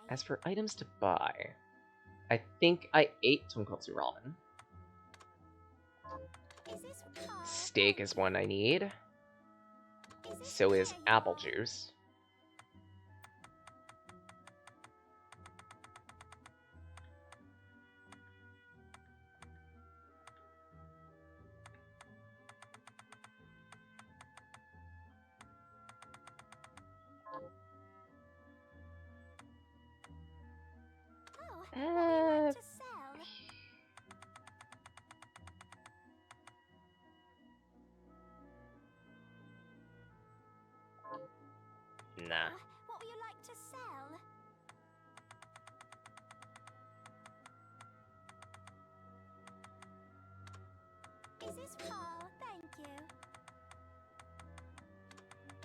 As for items to buy, I think I ate tonkotsu ramen. Steak is one I need. So is apple juice. Nah. What would you like to sell? Is this thank you.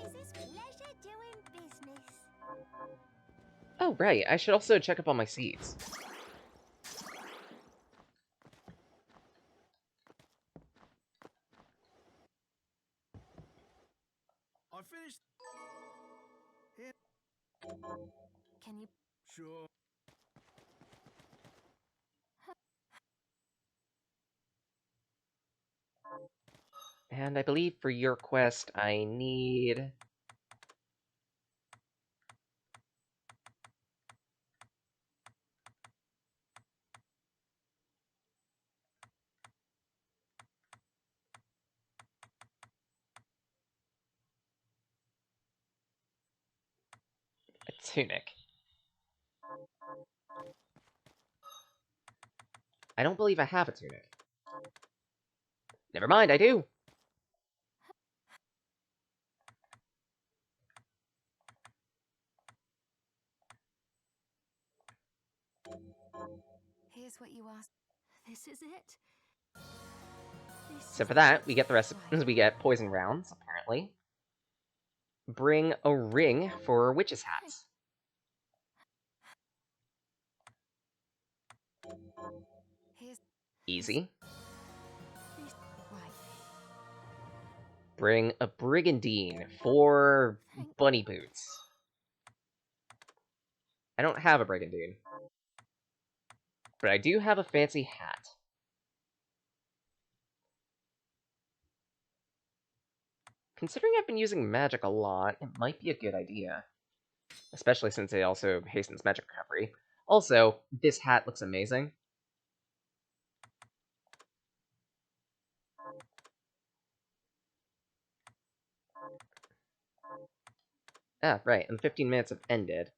Is this pleasure doing business? Oh, right. I should also check up on my seeds. I finished. Here. Can you? Sure. And I believe for your quest, I need... a tunic. I don't believe I have a tunic. Never mind, I do! Here's what you asked. This is it. So for that, we get the rest of, we get poison rounds, apparently. Bring a ring for witches' hats. Easy. Bring a brigandine for bunny boots. I don't have a brigandine. But I do have a fancy hat. Considering I've been using magic a lot, it might be a good idea. Especially since it also hastens magic recovery. Also, this hat looks amazing. Ah, right, and the 15 minutes have ended.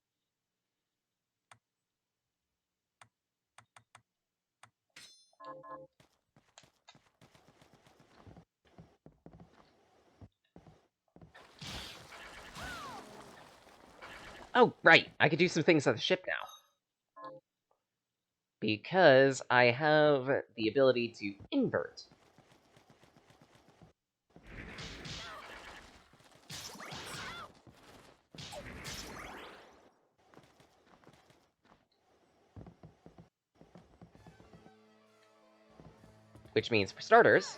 Oh, right, I could do some things on the ship now. Because I have the ability to invert. Which means, for starters,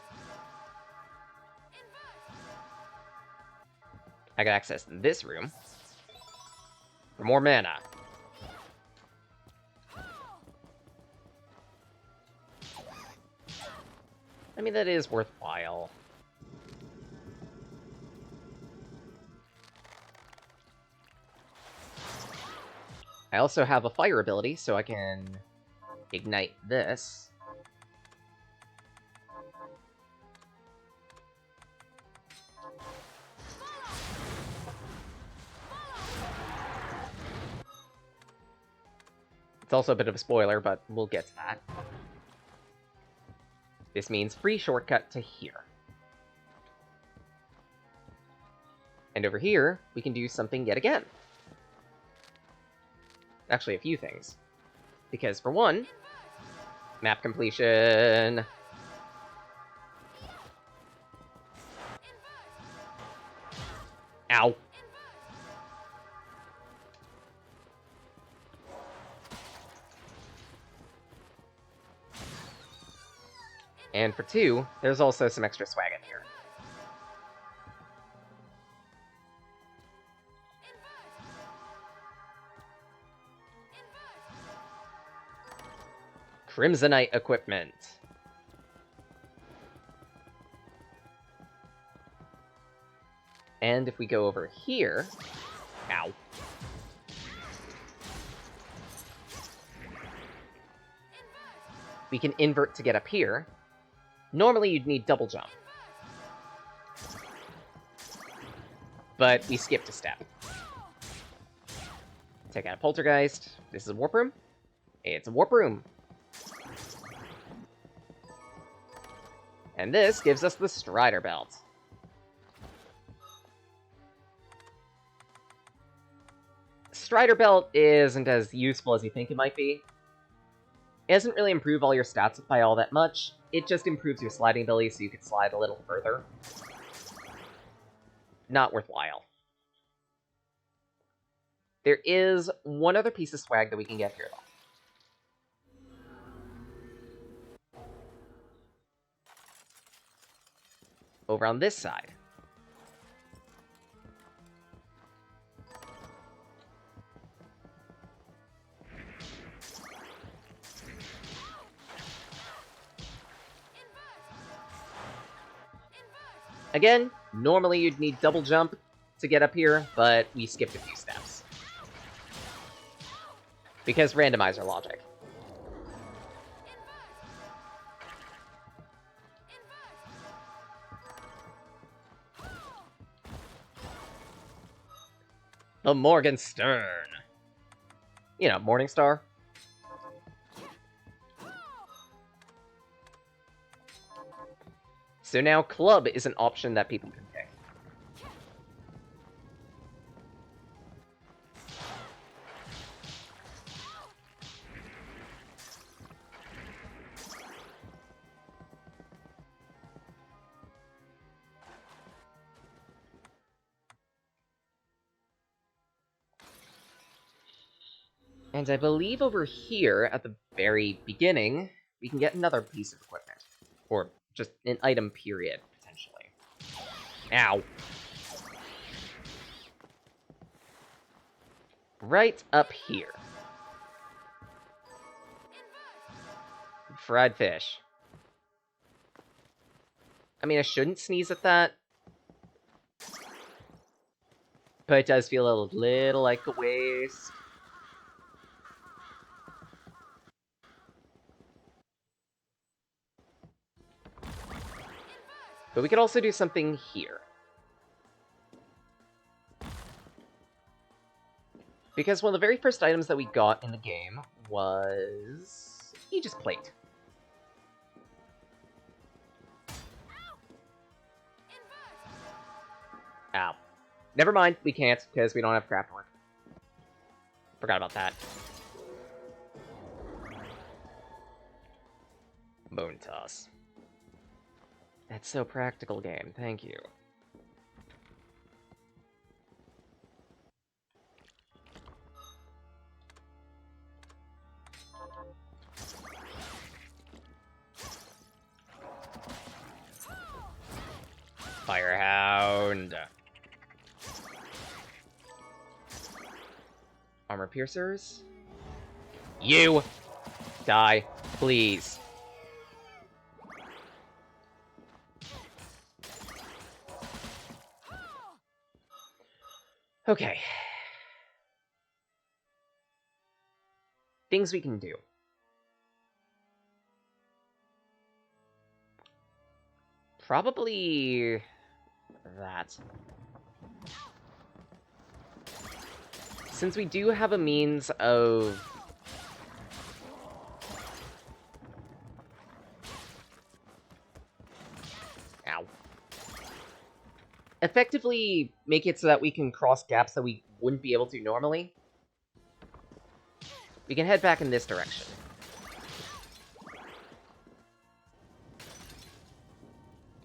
I can access this room for more mana. I mean, that is worthwhile. I also have a fire ability, so I can ignite this. It's also a bit of a spoiler, but we'll get to that. This means free shortcut to here. And over here, we can do something yet again. Actually, a few things. Because, for one, map completion. Ow. And for two, there's also some extra swag in here. Crimsonite equipment. And if we go over here... Ow. We can invert to get up here. Normally you'd need double jump. But we skipped a step. Take out a poltergeist. This is a warp room? It's a warp room. And this gives us the Strider Belt. Strider Belt isn't as useful as you think it might be. It doesn't really improve all your stats by all that much. It just improves your sliding ability so you can slide a little further. Not worthwhile. There is one other piece of swag that we can get here, though. Over on this side. Again, normally you'd need double jump to get up here, but we skipped a few steps. Because randomizer logic. The Morgenstern. You know, Morningstar. So now Club is an option that people can pick. And I believe over here, at the very beginning, we can get another piece of equipment. Or just an item, period, potentially. Ow. Right up here. Fried fish. I mean, I shouldn't sneeze at that. But it does feel a little like a waste. But we could also do something here. Because one of the very first items that we got in the game was... Aegis Plate. Ow. Never mind, we can't, because we don't have craft work. Forgot about that. Bone Toss. That's so practical, game. Thank you. Firehound. Armor piercers. You! Die, please. Okay. Things we can do. Probably... that. Since we do have a means of... Ow. Effectively make it so that we can cross gaps that we wouldn't be able to normally. We can head back in this direction.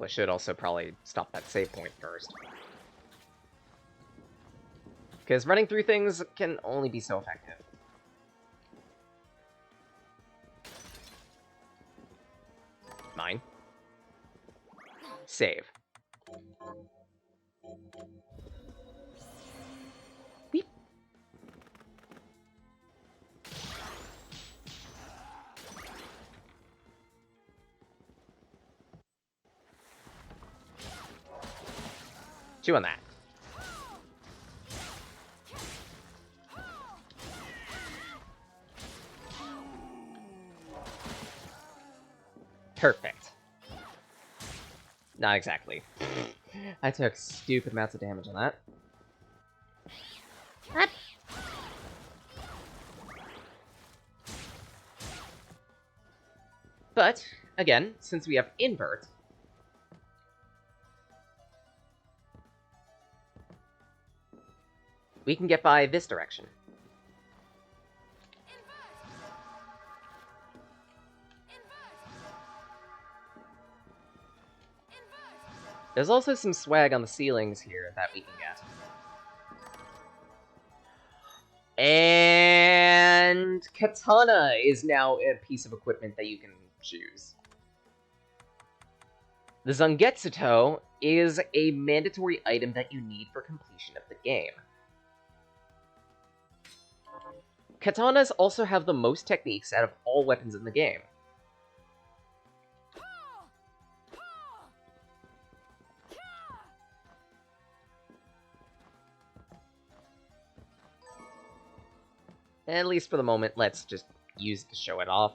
I should also probably stop that save point first. Because running through things can only be so effective. Mine. Save. Weep. Chew on that. Perfect. Not exactly. I took stupid amounts of damage on that. What? But, again, since we have invert, we can get by this direction. There's also some swag on the ceilings here that we can get. And Katana is now a piece of equipment that you can choose. The Zangetsuto is a mandatory item that you need for completion of the game. Katanas also have the most techniques out of all weapons in the game. At least for the moment, let's just use it to show it off.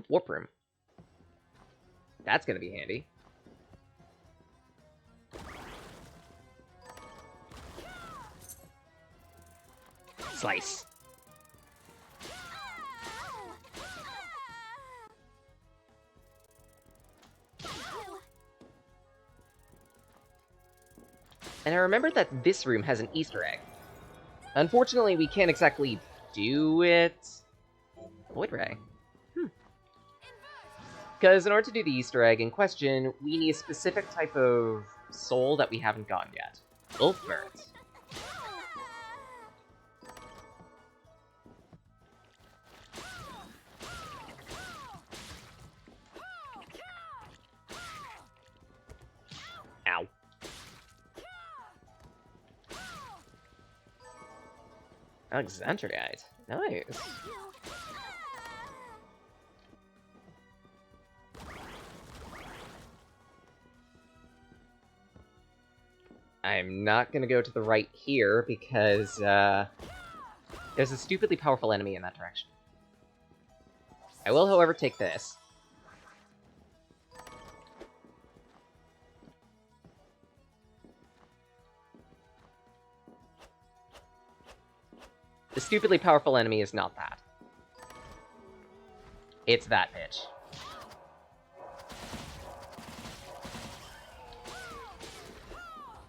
Warp room. That's gonna be handy. Slice. And I remember that this room has an Easter egg. Unfortunately, we can't exactly do it... Void Ray. Because in order to do the Easter egg in question, we need a specific type of soul that we haven't gotten yet. Ulfbert. Ow. Alexandrite. Nice. I'm not gonna go to the right here because there's a stupidly powerful enemy in that direction. I will, however, take this. The stupidly powerful enemy is not that. It's that bitch.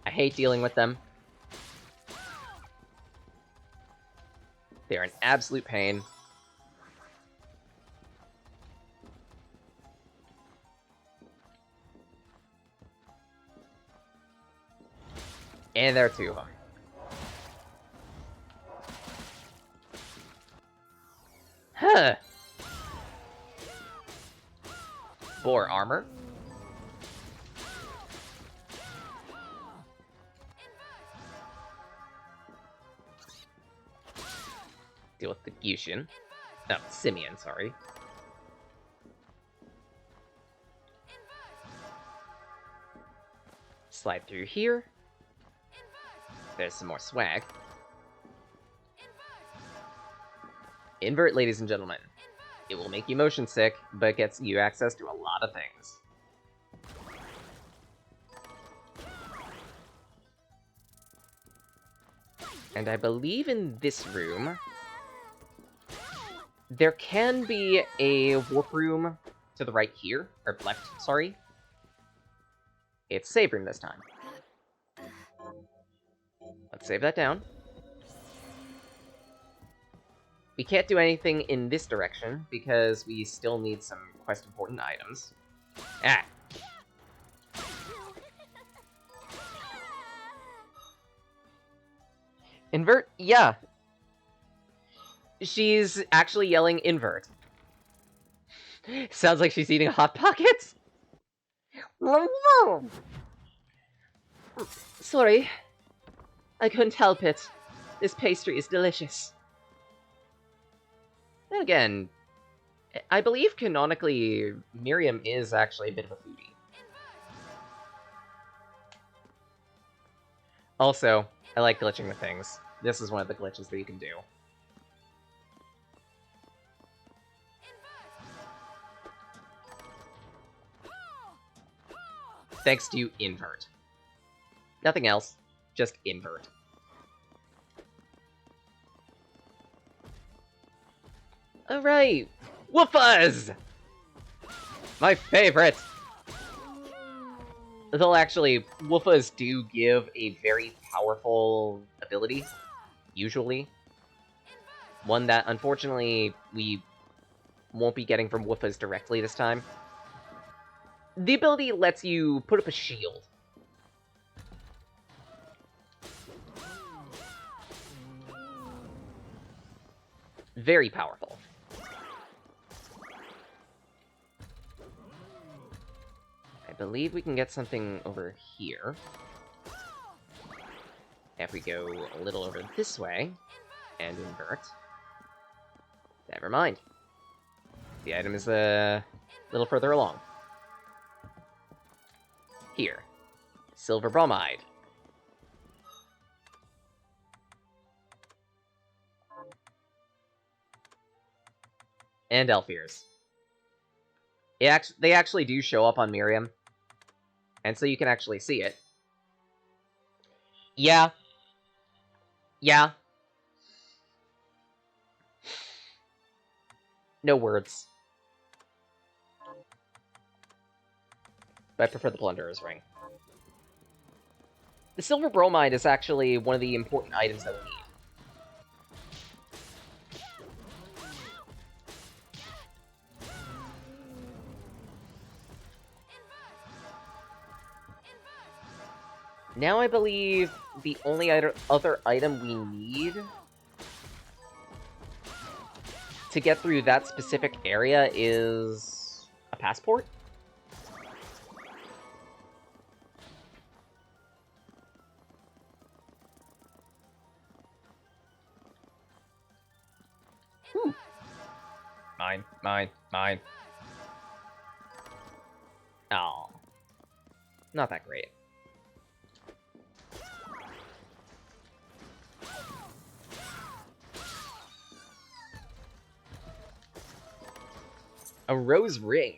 I hate dealing with them. They're an absolute pain. And there are two of them. Huh. Boar armor. Deal with the Gyushin. No, Simeon, sorry. Slide through here. There's some more swag. Invert, ladies and gentlemen. It will make you motion sick, but gets you access to a lot of things. And I believe in this room, there can be a warp room to the right here, or left, sorry. It's save room this time. Let's save that down. We can't do anything in this direction, because we still need some quest important items. Ah! Invert? Yeah. She's actually yelling invert. Sounds like she's eating Hot Pockets. Sorry. I couldn't help it. This pastry is delicious. again, I believe canonically Miriam is actually a bit of a foodie. Also, I like glitching the things. This is one of the glitches that you can do. Thanks to invert. Nothing else, just invert. Alright! Woofuzz! My favorite! Though actually, Woofuzz do give a very powerful ability, usually. One that, unfortunately, we won't be getting from Woofuzz directly this time. The ability lets you put up a shield. Very powerful. I believe we can get something over here. If we go a little over this way, and invert. Never mind. The item is a little further along. Here. Silver bromide. And elf ears. They actually do show up on Miriam. And so you can actually see it. Yeah. Yeah. No words. But I prefer the Plunderer's Ring. The silver bromide is actually one of the important items that we need. Now I believe the only other item we need to get through that specific area is a passport? Whew. Mine. Oh. Not that great. A rose ring.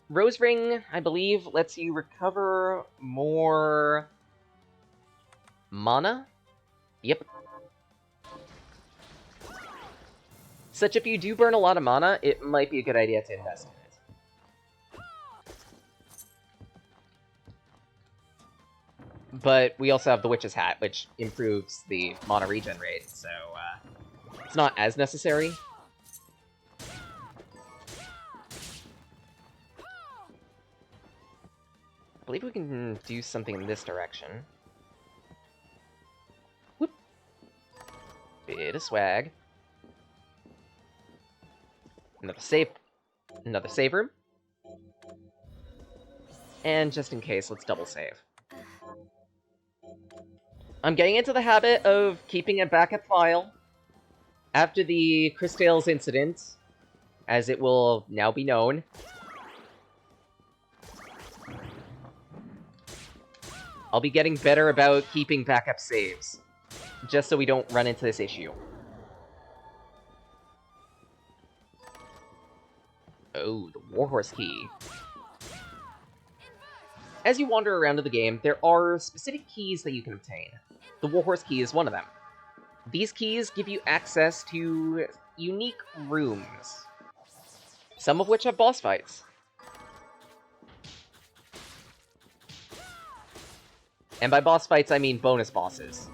Rose ring, I believe, lets you recover more mana? Yep. Such if you do burn a lot of mana, it might be a good idea to invest in it. But we also have the Witch's Hat, which improves the mana regen rate, so it's not as necessary. I believe we can do something in this direction. Whoop. Bit of swag. Another save room. And just in case, let's double save. I'm getting into the habit of keeping a backup file after the Crystales incident, as it will now be known. I'll be getting better about keeping backup saves, just so we don't run into this issue. Oh, the Warhorse Key. As you wander around in the game, there are specific keys that you can obtain. The Warhorse Key is one of them. These keys give you access to unique rooms, some of which have boss fights. And by boss fights, I mean bonus bosses.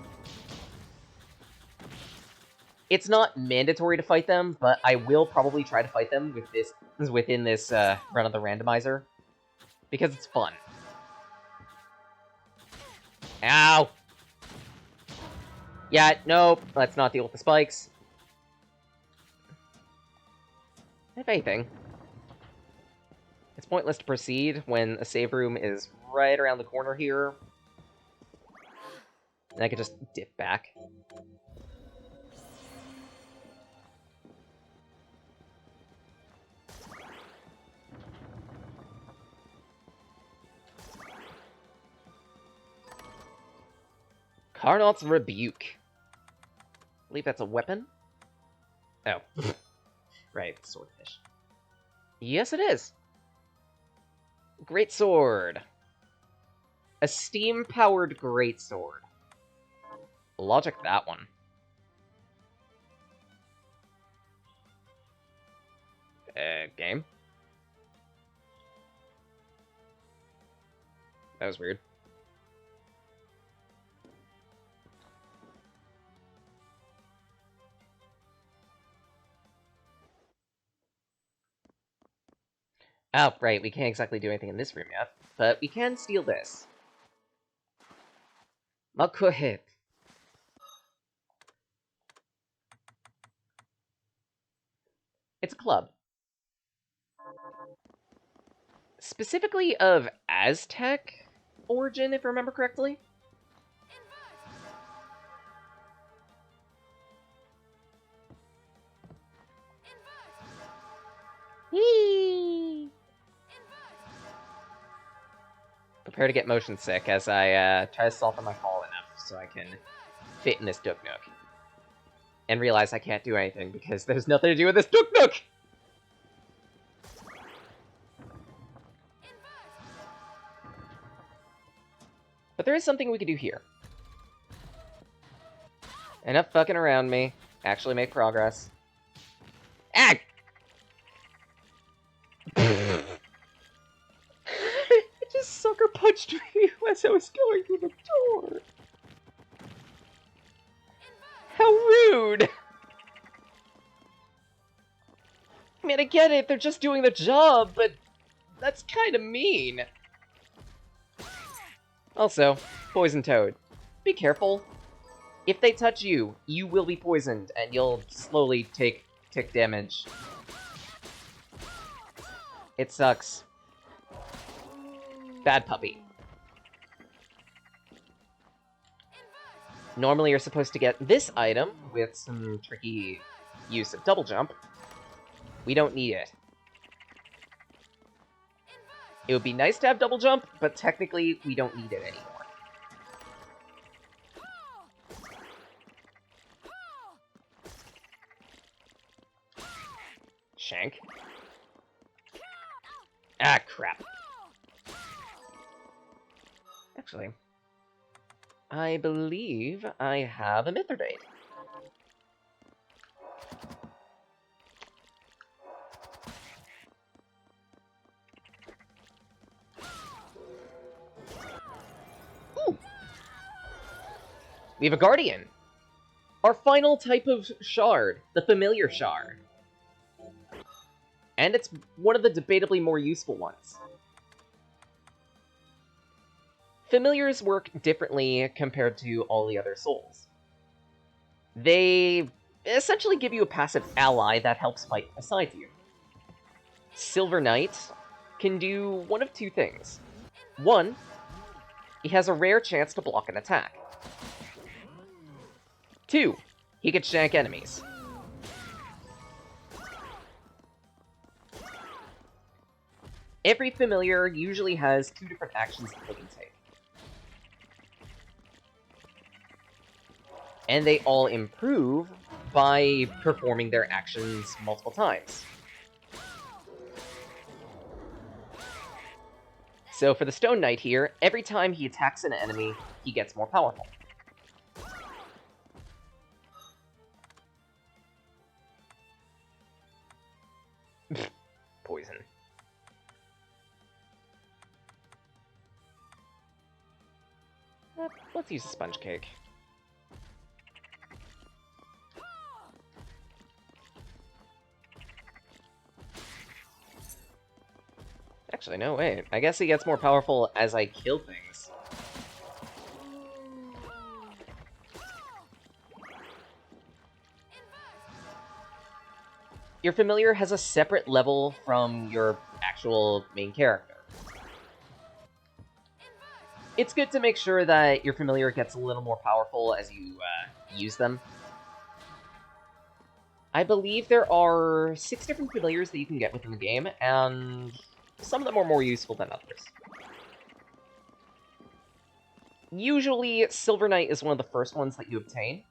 It's not mandatory to fight them, but I will probably try to fight them within this run of the randomizer, because it's fun. Ow! Yeah, nope, let's not deal with the spikes. If anything, it's pointless to proceed when a save room is right around the corner here. And I could just dip back. Carnot's Rebuke. I believe that's a weapon. Oh. Right, swordfish. Yes, it is. Greatsword. A steam-powered greatsword. Logic that one. Game? That was weird. Oh, right, we can't exactly do anything in this room yet, but we can steal this. Makuhit. It's a club. Specifically of Aztec origin, if I remember correctly. Whee! Prepare to get motion sick as I try to soften my fall enough so I can fit in this Duck Nook. And realize I can't do anything because there's nothing to do with this Duck Nook! But there is something we could do here. Enough fucking around me. Actually make progress. Ah! It just sucker punched me as I was going through the door. How rude! I mean, I get it, they're just doing the job, but that's kind of mean. Also, Poison Toad. Be careful. If they touch you, you will be poisoned, and you'll slowly take tick damage. It sucks. Bad puppy. Normally you're supposed to get this item with some tricky use of double jump. We don't need it. It would be nice to have double jump, but technically we don't need it anymore. Shank. Ah, crap. Actually, I believe I have a Mithridate. Ooh! We have a Guardian! Our final type of shard, the Familiar Shard. And it's one of the debatably more useful ones. Familiars work differently compared to all the other souls. They essentially give you a passive ally that helps fight beside you. Silver Knight can do one of two things. One, he has a rare chance to block an attack. Two, he can shank enemies. Every familiar usually has two different actions that they can take. And they all improve by performing their actions multiple times. So for the Stone Knight here, every time he attacks an enemy, he gets more powerful. Poison. Let's use a sponge cake. Actually, no, wait. I guess he gets more powerful as I kill things. Your familiar has a separate level from your actual main character. It's good to make sure that your familiar gets a little more powerful as you use them. I believe there are 6 different familiars that you can get within the game, and some of them are more useful than others. Usually, Silver Knight is one of the first ones that you obtain.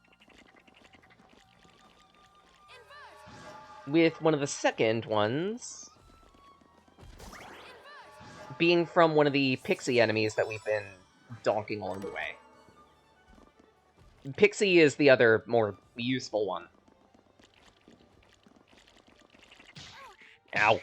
With one of the second ones being from one of the Pixie enemies that we've been donking along the way. Pixie is the other, more useful one. Ow.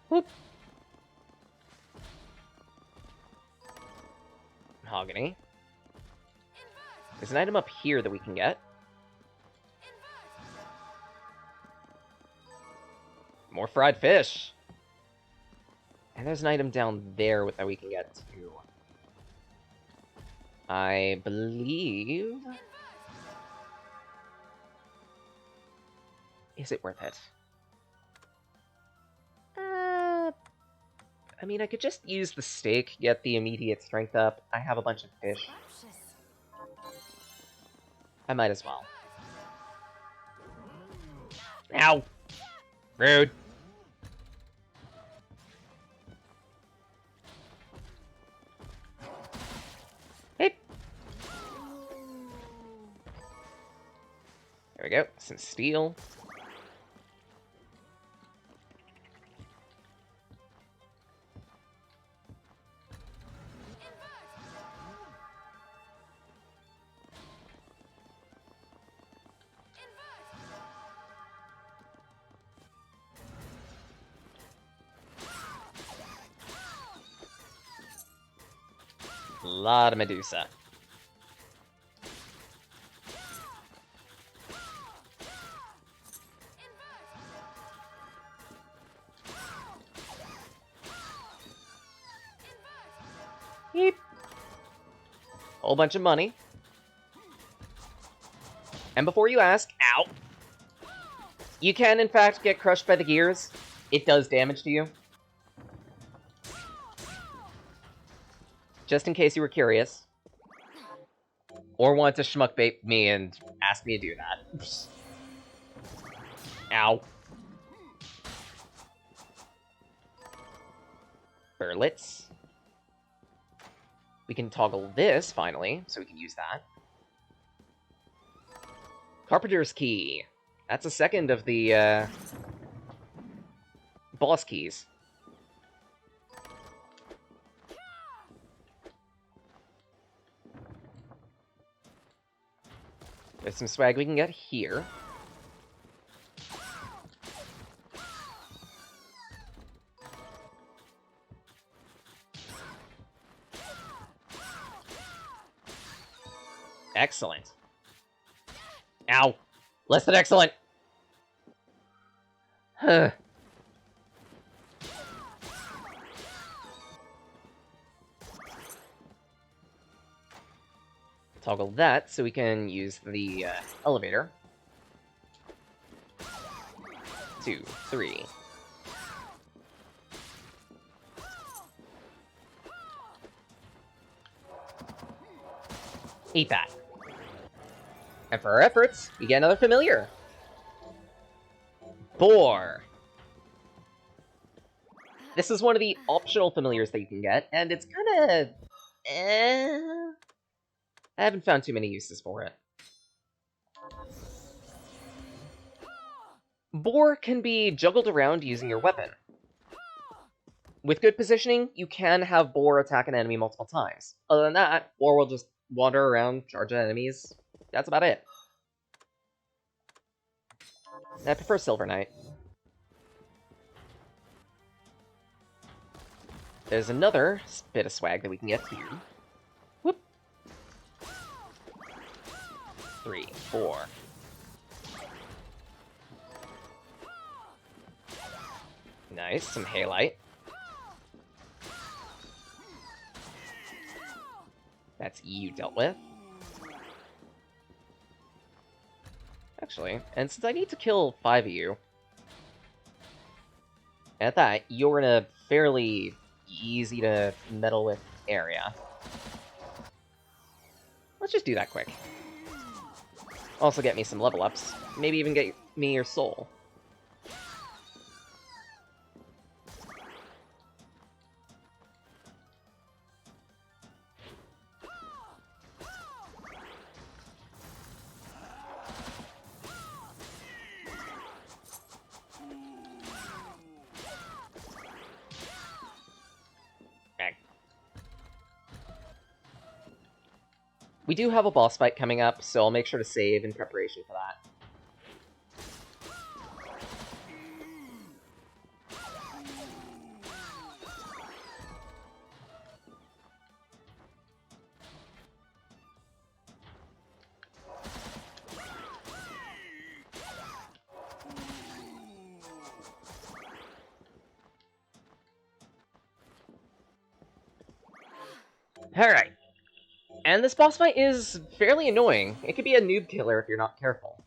Whoop. Mahogany. There's an item up here that we can get. More fried fish. And there's an item down there that we can get too. I believe... Is it worth it? I mean, I could just use the steak, get the immediate strength up. I have a bunch of fish. I might as well. Ow! Rude. Hey! There we go. Some steel. A lot of Medusa. Yeep. Whole bunch of money. And before you ask, ow! You can, in fact, get crushed by the gears. It does damage to you. Just in case you were curious. Or want to schmuckbait me and ask me to do that. Ow. Burlets. We can toggle this, finally, so we can use that. Carpenter's Key. That's a second of the, boss keys. There's some swag we can get here. Excellent. Ow. Less than excellent. Huh. Toggle that so we can use the elevator. 2, 3. Eat that. And for our efforts, we get another familiar. Boar. This is one of the optional familiars that you can get, and it's kinda... I haven't found too many uses for it. Boar can be juggled around using your weapon. With good positioning, you can have Boar attack an enemy multiple times. Other than that, Boar will just wander around, charge at enemies. That's about it. I prefer Silver Knight. There's another bit of swag that we can get here. Whoop. 3, 4. Nice, some halite. That's you dealt with. Actually, and since I need to kill 5 of you, at that, you're in a fairly easy to meddle with area. Let's just do that quick. Also get me some level ups. Maybe even get me your soul. We do have a boss fight coming up, so I'll make sure to save in preparation for that. Alright. And this boss fight is fairly annoying. It could be a noob killer if you're not careful.